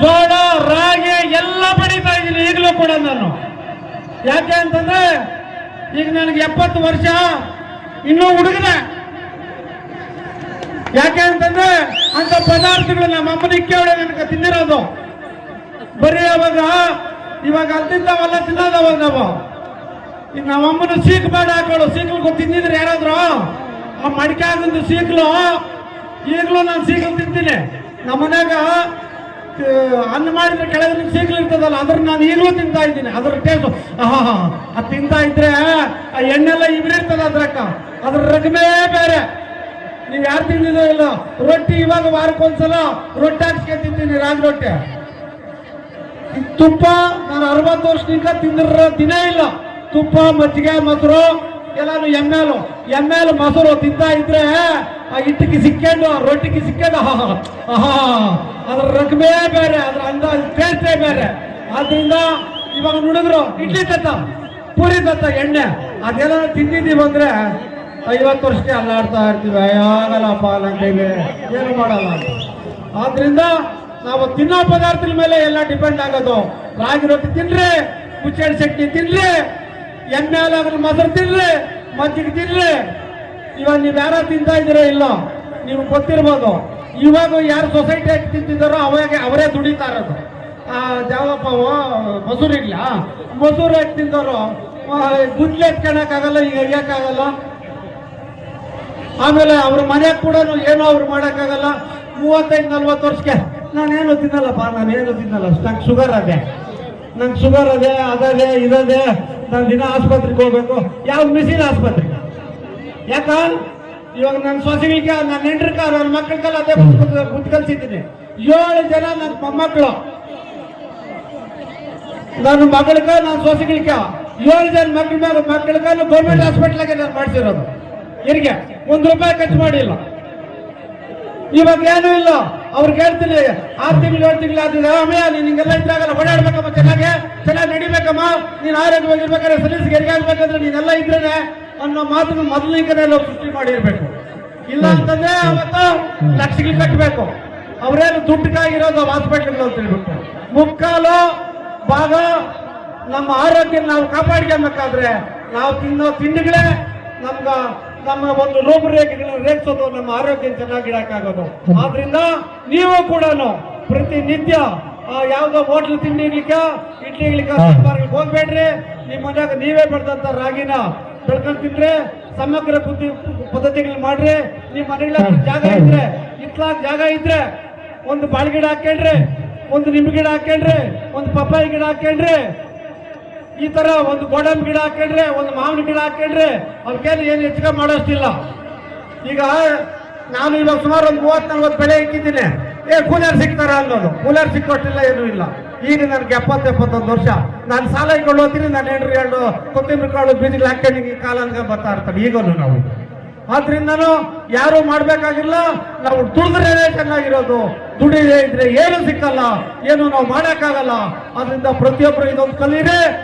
ಜೋಳ ರಾಗಿ ಎಲ್ಲ ಬೆಳೀತಾ ಇದ್ದೀನಿ ಈಗಲೂ ಕೂಡ ನಾನು. ಯಾಕೆ ಅಂತಂದ್ರೆ ಈಗ ನನಗೆ 70 ವರ್ಷ, ಇನ್ನೂ ಹುಡುಗನೆ. ಯಾಕೆ ಅಂತಂದ್ರೆ ಅಂತ ಪದಾರ್ಥಗಳು ನಮ್ಮ ಅಮ್ಮನ ಕೇಳಿ ನನಗೆ ತಿಂದಿರೋದು. ಬರೀ ಇವಾಗ ಅಂತಿದ್ದಾವಲ್ಲ ತಿನ್ನೋದು ಅವಾಗ ನಾವು. ಈಗ ನಮ್ಮಮ್ಮನ ಸೀಕ್ ಮಾಡಿ ಹಾಕೋಳು. ಸೀಕ್ಲು ತಿಂದಿದ್ರೆ ಯಾರಾದ್ರು ಆ ಮಡಿಕೆ ಆಗಂದು ಸೀಕ್ಲು, ಈಗಲೂ ನಾನು ಸೀಕ್ಲು ತಿಂತೀನಿ. ನಮ್ಮ ಮನ್ಯಾಗ ಅನ್ನ ಮಾಡಿದ್ರೆ ಕೆಳಗಿನ ಸೀಕ್ಲು ಇರ್ತದಲ್ಲ, ಅದ್ರ ನಾನು ಈಗಲೂ ತಿಂತಾ ಇದ್ದೀನಿ. ಅದ್ರ ಟೇಸ್ಟ್ ಅದು ತಿಂತಾ ಇದ್ರೆ ಆ ಎಣ್ಣೆಲ್ಲ ಇಬ್ರಿರ್ತದ ಅದ್ರಕ್ಕ, ಅದ್ರ ರಗಮೇ ಬೇರೆ. ನೀವು ಯಾರು ತಿಂದಿದೋ ಇಲ್ಲ. ರೊಟ್ಟಿ ಇವಾಗ ವಾರಕ್ಕೊಂದ್ಸಲ ರೊಟ್ಟಿ ಹಾಕ್ಸ್ಕೊಂಡು ತಿಂತೀನಿ, ರಾಗಿ ರೊಟ್ಟಿ. ತುಪ್ಪ ನಾನು 60 ವರ್ಷದಿಂದ ತಿಂದಿರೋ ದಿನ ಇಲ್ಲ. ತುಪ್ಪ, ಮಜ್ಜಿಗೆ, ಮೊಸರು ಎಲ್ಲಾನು ಎಮ್ಮೆಲು ಮೊಸರು ತಿಂತಾ ಇದ್ರೆ ಆ ಹಿಟ್ಟಿಗೆ ಸಿಕ್ಕೊಂಡು ರೊಟ್ಟಿಗೆ ಸಿಕ್ಕೊಂಡು ಅದ್ರ ರಕಮೇ ಬೇರೆ, ಅದ್ರ ಟೇಸ್ಟೇ ಬೇರೆ. ಆದ್ರಿಂದ ಇವಾಗ ಹುಡುಗರು ಇಡ್ಲಿ ತತ್ತ, ಪೂರಿ ತತ್ತ, ಎಣ್ಣೆ ಅದೆಲ್ಲ ತಿಂದಿದ್ದೀವಿ ಅಂದ್ರೆ 50 ವರ್ಷಕ್ಕೆ ಅಲ್ಲಾಡ್ತಾ ಇರ್ತೀವಿ. ಆಗಲ್ಲಪ್ಪ ನಂಗೆ ಏನು ಮಾಡಲ್ಲ. ಆದ್ರಿಂದ ನಾವು ತಿನ್ನೋ ಪದಾರ್ಥದ ಮೇಲೆ ಎಲ್ಲ ಡಿಪೆಂಡ್ ಆಗೋದು. ರಾಗಿ ರೊಟ್ಟಿ ತಿನ್ರಿ, ಮುಚ್ಚೆಡ್ ಚಟ್ನಿ ತಿನ್ರಿ, ಎಣ್ಣೆ ಹಾಲಾಗ್ರೆ ಮೊಸರು ತಿನ್ರಿ, ಮಜ್ಜಿಗೆ ತಿನ್ರಿ. ಇವಾಗ ನೀವು ಯಾರ ತಿಂತಾ ಇದ್ದೀರೋ ಇಲ್ಲ ನೀವು ಗೊತ್ತಿರ್ಬೋದು. ಇವಾಗ ಯಾರು ಸೊಸೈಟಿಯಾಗಿ ತಿಂತಿದ್ದಾರೋ ಅವರೇ ದುಡಿತಾ ಇರೋದು. ಯಾವಪ್ಪ ಮೊಸರು ಇಲ್ಲ, ಮೊಸರು ಹಾಕಿ ತಿಂದವರು ಗುಡ್ಲೆ ಎತ್ಕೊಳಕ್ಕಾಗಲ್ಲ, ಈಗ ಎಯ್ಯಕ್ಕಾಗಲ್ಲ. ಆಮೇಲೆ ಅವ್ರ ಮನೆಯಾಗ ಕೂಡ ಏನೋ ಅವ್ರು ಮಾಡೋಕ್ಕಾಗಲ್ಲ. 35-40 ವರ್ಷಕ್ಕೆ ನಾನೇನು ತಿನ್ನಲ್ಲಪ್ಪ, ನಾನೇನು ತಿನ್ನಲ್ಲ, ನಂಗೆ ಶುಗರ್ ಅದೇ, ಅದದೇ ಇದದೇ, ನಾನು ದಿನ ಆಸ್ಪತ್ರೆಗೆ ಹೋಗ್ಬೇಕು. ಯಾವ ಮಿಸಿನ್ ಆಸ್ಪತ್ರೆ? ಯಾಕ ಇವಾಗ ನನ್ನ ಸೊಸೆಗಳಿಗೆ, ನನ್ನ ಹೆಂಡ್ರಕ್ಕ, ನನ್ನ ಮಕ್ಕಳಿಗೆಲ್ಲ ಅದೇ ಬುದ್ಧಿ ಕಲ್ಸಿದ್ದೀನಿ. 7 ಜನ ನನ್ನ ಮೊಮ್ಮಕ್ಕಳು, ನನ್ನ ಮಗಳಿಗೆ, ನನ್ನ ಸೊಸೆಗಳಿಗೆ 7 ಜನ ಮಕ್ಕಳಿಗೆ ಗೌರ್ಮೆಂಟ್ ಹಾಸ್ಪಿಟ್ಲಾಗೆ ನಾನು ಮಾಡಿಸಿರೋದು. ಇರಿಗೆ ₹1 ಖರ್ಚು ಮಾಡಿಲ್ಲ. ಇವಾಗ ಏನೂ ಇಲ್ಲ. ಅವ್ರಿಗೆ ಹೇಳ್ತೀನಿ 6 ತಿಂಗಳು 7 ತಿಂಗಳು ಆದ್ರೆ ಅಮ್ಮಯ್ಯ ನೀನು ಹಿಂಗೆಲ್ಲ ಇದ್ರಾಗಲ್ಲ, ಓಡಾಡ್ಬೇಕಮ್ಮ, ಚೆನ್ನಾಗಿ ನಡಿಬೇಕಮ್ಮ, ನೀನು ಆರೋಗ್ಯವಾಗಿರ್ಬೇಕಾದ್ರೆ ಸರ್ವಿಸ್ಗೆ ಹೆರಿಗೆ ಆಗ್ಬೇಕಂದ್ರೆ ನೀನೆಲ್ಲ ಇದ್ರೇನೆ ಅನ್ನೋ ಮಾತನ್ನು ಮೊದಲಿಗೆ ನಾವು ಸೃಷ್ಟಿ ಮಾಡಿರ್ಬೇಕು. ಇಲ್ಲ ಅಂತಂದ್ರೆ ಅವತ್ತು ಲಕ್ಷಗಳು ಕಟ್ಟಬೇಕು. ಅವರೇನು ದುಡ್ಡಿಗಾಗಿರೋದು ಹಾಸ್ಪಿಟ್ಲ್ಗಳು ಅಂತ ಹೇಳ್ಬಿಟ್ಟು. ಮುಕ್ಕಾಲು ಭಾಗ ನಮ್ಮ ಆರೋಗ್ಯ ನಾವು ಕಾಪಾಡ್ಕೊಬೇಕಾದ್ರೆ ನಾವು ತಿನ್ನೋ ತಿಂಡಿಗಳೇ ನಮ್ಮ ಒಂದು ರೂಪರೇಖೆಗಳನ್ನ ರೇಖಿಸೋದು, ನಮ್ಮ ಆರೋಗ್ಯ ಚೆನ್ನಾಗಿಡಕ್ಕಾಗೋದು. ಆದ್ರಿಂದ ನೀವು ಕೂಡ ಪ್ರತಿನಿತ್ಯ ಯಾವ್ದೋ ಹೋಟ್ಲ್ ತಿಂಡಿಗ್ಲಿಕ್ಕೆ, ಇಡ್ಲಿಗ್ಲಿಕ್ಕೆ ಹೋಗ್ಬೇಡ್ರಿ. ನಿಮ್ಮ ಮನ್ಯಾಗ ನೀವೇ ಬೆಳೆದಂತ ರಾಗಿನ ಬೆಳ್ಕೊಂಡ್ ತಿನ್ರಿ. ಸಮಗ್ರ ಪದ್ಧತಿಗಳು ಮಾಡ್ರಿ. ನಿಮ್ಮ ಮನೆಗಳ ಜಾಗ ಇದ್ರೆ, ಇತ್ಲಾಗ ಜಾಗ ಇದ್ರೆ ಒಂದು ಬಾಳೆ ಗಿಡ ಹಾಕೊಂಡ್ರಿ, ಒಂದು ನಿಂಬೆ ಗಿಡ ಹಾಕೊಂಡ್ರಿ, ಒಂದು ಪಪ್ಪಾಯಿ ಗಿಡ ಹಾಕೊಂಡ್ರಿ, ಈ ತರ ಒಂದು ಗೋಡಂಬಿ ಗಿಡ ಹಾಕೊಂಡ್ರೆ, ಒಂದು ಮಾವಿನ ಗಿಡ ಹಾಕೊಂಡ್ರೆ ಅವಕ್ಕೇನು ಏನು ಹೆಚ್ಚಿಗೆ ಮಾಡೋಷ್ಟಿಲ್ಲ. ಈಗ ನಾನು ಇವಾಗ ಸುಮಾರು ಒಂದು 30-40 ಬೆಳೆ ಇಕ್ಕಿದ್ದೀನಿ. ಕೂಲರ್ ಸಿಗ್ತಾರ ಅನ್ನೋದು, ಕೂಲರ್ ಸಿಕ್ಕೋಷ್ಟಿಲ್ಲ, ಏನೂ ಇಲ್ಲ. ಈಗ ನನಗೆ 70-71 ವರ್ಷ. ನಾನು ಸಾಲ ಇಟ್ಕೊಂಡು ಹೋಗ್ತೀನಿ. ನಾನು 2 ಕೊತ್ತಂಬರಿ ಕಾಳು ಬೀಜಗಳು ಹಾಕೊಂಡು ಕಾಲ ಬರ್ತಾ ಇರ್ತಾರೆ ಈಗಲೂ ನಾವು. ಆದ್ರಿಂದನೂ ಯಾರು ಮಾಡ್ಬೇಕಾಗಿಲ್ಲ. ನಾವು ದುಡಿದ್ರೆ ಚೆನ್ನಾಗಿರೋದು. ದುಡಿದೇ ಇದ್ರೆ ಏನು ಸಿಕ್ಕಲ್ಲ, ಏನು ನಾವು ಮಾಡೋಕ್ಕಾಗಲ್ಲ. ಆದ್ರಿಂದ ಪ್ರತಿಯೊಬ್ಬರು ಇದೊಂದು ಕಲೀರಿ.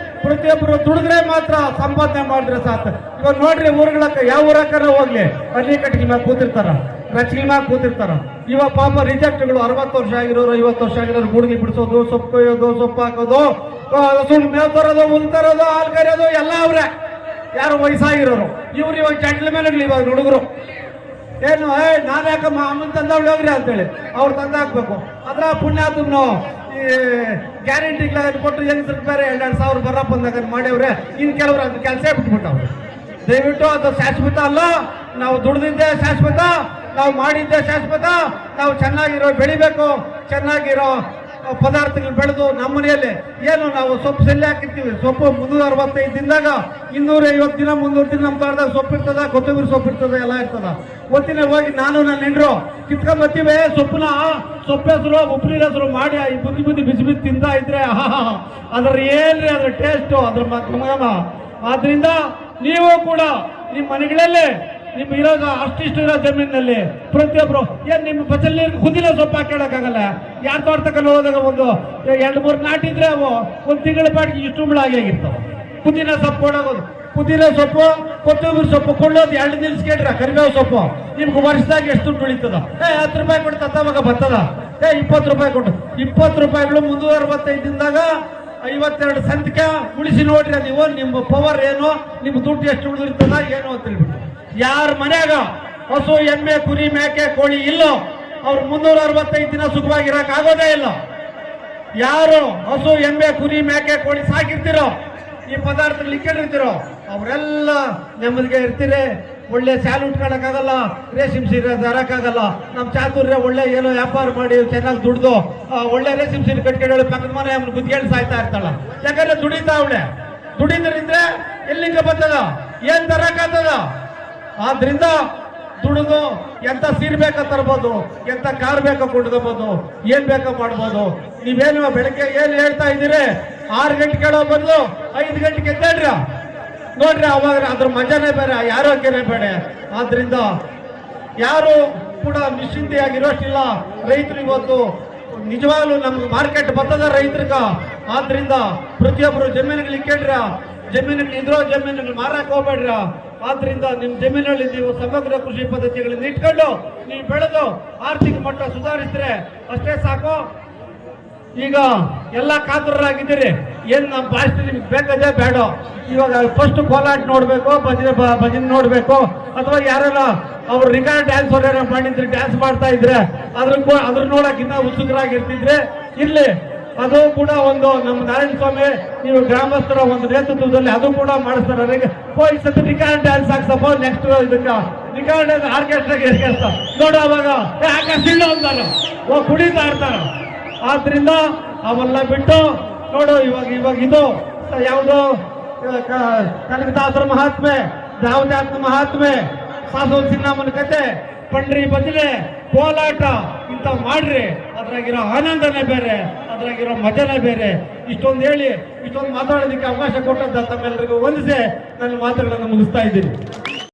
ಪ್ರತಿಯೊಬ್ಬರು ದುಡಿದ್ರೆ ಮಾತ್ರ ಸಂಪಾದನೆ ಮಾಡಿದ್ರೆ ಸಾಕು. ಇವಾಗ ನೋಡ್ರಿ ಊರುಗಳಕ್ಕ, ಯಾವ ಊರಕ್ಕರ ಹೋಗ್ಲಿ ಅಲ್ಲಿ ಕಟ್ಟಿಗೆ ಮ್ಯಾಗ ಕೂತಿರ್ತಾರ, ರಚನೆ ಮ್ಯಾಗ ಕೂತಿರ್ತಾರ. ಇವಾಗ ಪಾಪ ರಿಜೆಕ್ಟ್ಗಳು 60 ವರ್ಷ ಆಗಿರೋರು, 50 ವರ್ಷ ಆಗಿರೋರು ಗುಡುಗಿ ಬಿಡಿಸೋದು, ಸೊಪ್ಪು ಕೊಯ್ಯೋದು, ಸೊಪ್ಪು ಹಾಕೋದು, ಸುಳ್ಳು ಮೇವ್ ತರೋದು, ಹುಲ್ ತರೋದು, ಹಾಲು ಕರೆಯೋದು ಎಲ್ಲ ಅವ್ರೆ. ಯಾರು ವಯಸ್ಸಾಗಿರೋರು ಇವ್ರು ಇವಾಗ ಜೆಂಟ್ಲ್ಮೆನ್ಗಳು. ಇವಾಗ ಹುಡುಗರು ಏನು ನಾನು ಯಾಕಮ್ಮ ಅಮ್ಮನ ತಂದವಳು ಹೋಗ್ರಿ ಅಂತೇಳಿ ಅವ್ರು ತಂದು ಹಾಕ್ಬೇಕು. ಅದ್ರ ಪುಣ್ಯಾತ್ಮನು ಈ ಗ್ಯಾರಂಟಿಗಳ ಕೊಟ್ಟು ಹೆಂಗಸ್ರಿಗೆ ಬೇರೆ 2,000 ಬರಪ್ಪ ಅಂದಾಗ ಮಾಡ್ಯವ್ರೆ. ಇನ್ನು ಕೆಲವರು ಅದು ಕೆಲಸ ಬಿಟ್ಬಿಟ್ಟವ್ರು. ದಯವಿಟ್ಟು ಅದು ಶಾಶ್ವತ ಅಲ್ಲ. ನಾವು ದುಡ್ದಿದ್ದೆ ಶಾಶ್ವತ, ನಾವು ಮಾಡಿದ್ದೆ ಶಾಶ್ವತ. ನಾವು ಚೆನ್ನಾಗಿರೋ ಬೆಳಿಬೇಕು, ಚೆನ್ನಾಗಿರೋ ಪದಾರ್ಥಗಳು ಬೆಳೆದು ನಮ್ಮ ಮನೆಯಲ್ಲಿ ಏನು ನಾವು ಸೊಪ್ಪು ಸೆಲ್ಲಿ ಹಾಕಿರ್ತೀವಿ. ಸೊಪ್ಪು 365 ದಿನದಾಗ 250 ದಿನ 300 ದಿನ ನಮ್ಮ ತೋಟದಾಗ ಸೊಪ್ಪು ಇರ್ತದ, ಕೊತ್ತಂಬರಿ ಸೊಪ್ಪು ಇರ್ತದ, ಎಲ್ಲ ಇರ್ತದ. ಒತ್ತಿನ ಹೋಗಿ ನಾನು ನನ್ನ ಹೆಂಡ್ರು ಕಿತ್ಕೊಂಡ್ ಬರ್ತೀವಿ. ಸೊಪ್ಪು ಹೆಸರು ಉಪ್ಪಿನ ಹೆಸರು ಮಾಡಿ ಈ ಬುದ್ಧಿ ಬಿಸಿ ತಿಂತಾ ಇದ್ರೆ ಅದ್ರ ಏನ್ರಿ ಅದ್ರ ಟೇಸ್ಟು, ಅದ್ರ ಮಗಮ. ಆದ್ರಿಂದ ನೀವು ಕೂಡ ನಿಮ್ಮ ಮನೆಗಳಲ್ಲಿ ನಿಮ್ಮ ಇರೋದು ಅಷ್ಟಿಷ್ಟು ಇರೋ ಜಮೀನಿನಲ್ಲಿ ಪ್ರತಿಯೊಬ್ಬರು ಏನು ನಿಮ್ಮ ಬಚ್ಚಲ್ ನೀರು ಕುದಿನ ಸೊಪ್ಪು ಹಾಕೊಳ್ಳೋಕ್ಕಾಗಲ್ಲ. ಯಾರು ತೋಟಕ್ಕೆ ಹೋದಾಗ ಒಂದು 2-3 ನಾಟಿದ್ರೆ ಅವು 1 ತಿಂಗಳ ಪಾಟಿಗೆ ಇಷ್ಟು ಆಗಿರ್ತಾವೆ. ಪುದೀನ ಸೊಪ್ಪು ಕೊಡೋದು, ಪುದೀನ ಸೊಪ್ಪು, ಕೊತ್ತಂಬರಿ ಸೊಪ್ಪು ಕೊಳ್ಳೋದು 2 ದಿವಸ ಕೇಳ್ರ. ಕರಿಬೇವು ಸೊಪ್ಪು ನಿಮ್ಗೆ ವರ್ಷದಾಗ ಎಷ್ಟು ದುಡ್ಡು ಉಳಿತದ? 10 ರೂಪಾಯಿ ಕೊಡ್ತದ, ಮಗ ಬರ್ತದ. 20 ರೂಪಾಯಿ ಕೊಟ್ಟು 20 ರೂಪಾಯಿಗಳು 365 ದಿನದಾಗ 52 ಸಂತಿಕೆ ಉಳಿಸಿ ನೋಡ್ರಿ. ನೀವು ನಿಮ್ಮ ಪವರ್ ಏನು, ನಿಮ್ಮ ದುಡ್ಡು ಎಷ್ಟು ಉಳಿದಿರ್ತದ ಏನು ಅಂತ ಹೇಳ್ಬಿಟ್ಟು. ಯಾರ ಮನ್ಯಾಗ ಹಸು ಎಮ್ಮೆ ಕುರಿ ಮೇಕೆ ಕೋಳಿ ಇಲ್ಲೋ ಅವ್ರು 365 ದಿನ ಸುಖವಾಗಿರಕ್ ಆಗೋದೇ ಇಲ್ಲ. ಯಾರು ಹಸು ಎಮ್ಮೆ ಕುರಿ ಮೇಕೆ ಕೋಳಿ ಸಾಕಿರ್ತಿರೋ, ಈ ಪದಾರ್ಥಗಳು ಇಕ್ಕೊಂಡಿರ್ತಿರೋ ಅವರೆಲ್ಲ ನೆಮ್ಮದಿಗೆ ಇರ್ತೀರಿ. ಒಳ್ಳೆ ಸ್ಯಾಲ್ ಉಟ್ಕೊಳಕ್ಕಾಗಲ್ಲ, ರೇಷ್ಮೆ ಸೀರೆ ತರಕ್ಕಾಗಲ್ಲ. ನಮ್ಮ ಚಾತುರ್ಯ ಒಳ್ಳೆ ಏನೋ ವ್ಯಾಪಾರ ಮಾಡಿ ಚೆನ್ನಾಗಿ ದುಡ್ದು ಒಳ್ಳೆ ರೇಷ್ಮೆ ಸೀರೆ ಕಟ್ಕೊಂಡು ಪಕ್ಕದ ಮನೆ ಅವ್ನು ಗುದ್ಗೇಳಿ ಸಾಯ್ತಾ ಇರ್ತಾಳ. ಯಾಕಂದ್ರೆ ದುಡಿತಾ ಅವಳೆ. ದುಡಿದ್ರಿದ್ರೆ ಎಲ್ಲಿಂದ ಬರ್ತದ, ಏನ್ ತರಕಾಗ್ತದ? ಆದ್ರಿಂದ ದುಡಿದು ಎಂತ ಸೀರೆ ಬೇಕಾ ತರ್ಬೋದು, ಎಂತ ಕಾರ್ ಬೇಕಾ ಕೊಂಡ್ಕೋಬಹುದು, ಏನ್ ಬೇಕಾ ಮಾಡ್ಬೋದು. ನೀವೇನು ಬೆಳಗ್ಗೆ ಏನ್ ಹೇಳ್ತಾ ಇದ್ದೀರಿ, 6 ಗಂಟೆ ಕೇಳೋ ಬದಲು 5 ಗಂಟೆಗೆ ಎದ್ದೇಳ್ರಿ ನೋಡ್ರಿ. ಅವಾಗ ಅದ್ರ ಮಜಾನೇ ಬೇರೆ, ಆರೋಗ್ಯನೇ ಬೇಡ. ಆದ್ರಿಂದ ಯಾರು ಕೂಡ ನಿಶ್ಚಿಂತೆಯಾಗಿರೋಷ್ಟಿಲ್ಲ. ರೈತರು ಇವತ್ತು ನಿಜವಾಗ್ಲೂ ನಮ್ಗೆ ಮಾರ್ಕೆಟ್ ಬರ್ತದ ರೈತರಿಗ. ಆದ್ರಿಂದ ಪ್ರತಿಯೊಬ್ಬರು ಜಮೀನುಗಳು ಇಕ್ಕೊಂಡ್ರ, ಜಮೀನುಗಳು ಇದ್ರೋ ಜಮೀನುಗಳು ಮಾರಕ್ ಹೋಗ್ಬೇಡ್ರ. ಆದ್ರಿಂದ ನಿಮ್ಮ ಜಮೀನಲ್ಲಿ ನೀವು ಸಮಗ್ರ ಕೃಷಿ ಪದ್ಧತಿಗಳನ್ನ ಇಟ್ಕೊಂಡು ನೀವು ಬೆಳೆದು ಆರ್ಥಿಕ ಮಟ್ಟ ಸುಧಾರಿಸಿದ್ರೆ ಅಷ್ಟೇ ಸಾಕು. ಈಗ ಎಲ್ಲ ಕಾತುರರಾಗಿದ್ದೀರಿ, ಏನ್ ನಮ್ಮ ಭಾಷೆ ನಿಮ್ಗೆ ಬೇಕಾದೇ ಬೇಡ. ಇವಾಗ ಫಸ್ಟ್ ಕೋಲಾಟ ನೋಡ್ಬೇಕು, ಭಜನೆ ನೋಡ್ಬೇಕು, ಅಥವಾ ಯಾರೆಲ್ಲ ಅವ್ರು ರಿಕಾರ್ಡ್ ಡ್ಯಾನ್ಸ್ ಹೊರ ಮಾಡಿದ್ರೆ ಡ್ಯಾನ್ಸ್ ಮಾಡ್ತಾ ಇದ್ರೆ ಅದ್ರ ನೋಡಕ್ ಇನ್ನ ಉತ್ಸುಕರಾಗಿರ್ತಿದ್ರೆ ಇರ್ಲಿ. ಅದು ಕೂಡ ಒಂದು ನಮ್ಮ ನಾರಾಯಣ ಸ್ವಾಮಿ ನೀವು ಗ್ರಾಮಸ್ಥರ ಒಂದು ನೇತೃತ್ವದಲ್ಲಿ ಅದು ಕೂಡ ಮಾಡಿಸ್ತಾರೆ. ಈ ಸತಿ ರಿಕಾರ್ಡ್ ಡ್ಯಾನ್ಸ್ ಹಾಕ್ಸಪ್ಪ, ನೆಕ್ಸ್ಟ್ ಇದಕ್ಕ ರಿಕಾರ್ಡ್ ಆರ್ಕೆಸ್ಟ್ರಾಗೆ ನೋಡು. ಅವಾಗ ಆಕಾಶ ಇಲ್ಲ ಅಂತಾರ, ಕುಡಿತಾ ಇರ್ತಾರ. ಆದ್ರಿಂದ ಅವೆಲ್ಲ ಬಿಟ್ಟು ನೋಡು. ಇವಾಗ ಇದು ಯಾವುದು ಕನಕದಾಸರ ಮಹಾತ್ಮೆ, ದಾವದಾತ್ನ ಮಹಾತ್ಮೆ, ಸಾಸವ ಸಿನ್ನಮ್ಮನ ಕತೆ, ಪಂಡ್ರಿ ಭಜನೆ, ಕೋಲಾಟ ಇಂಥ ಮಾಡ್ರಿ. ಅದ್ರಾಗಿರೋ ಆನಂದನೇ ಬೇರೆ, ಅದ್ರಾಗಿರೋ ಮಜಾನೇ ಬೇರೆ. ಇಷ್ಟೊಂದು ಹೇಳಿ ಇಷ್ಟೊಂದು ಮಾತಾಡೋದಕ್ಕೆ ಅವಕಾಶ ಕೊಟ್ಟಂತ ತಮ್ಮೆಲ್ಲರಿಗೂ ವಂದಿಸಿ ನನ್ನ ಮಾತುಗಳನ್ನು ಮುಗಿಸ್ತಾ ಇದ್ದೀನಿ.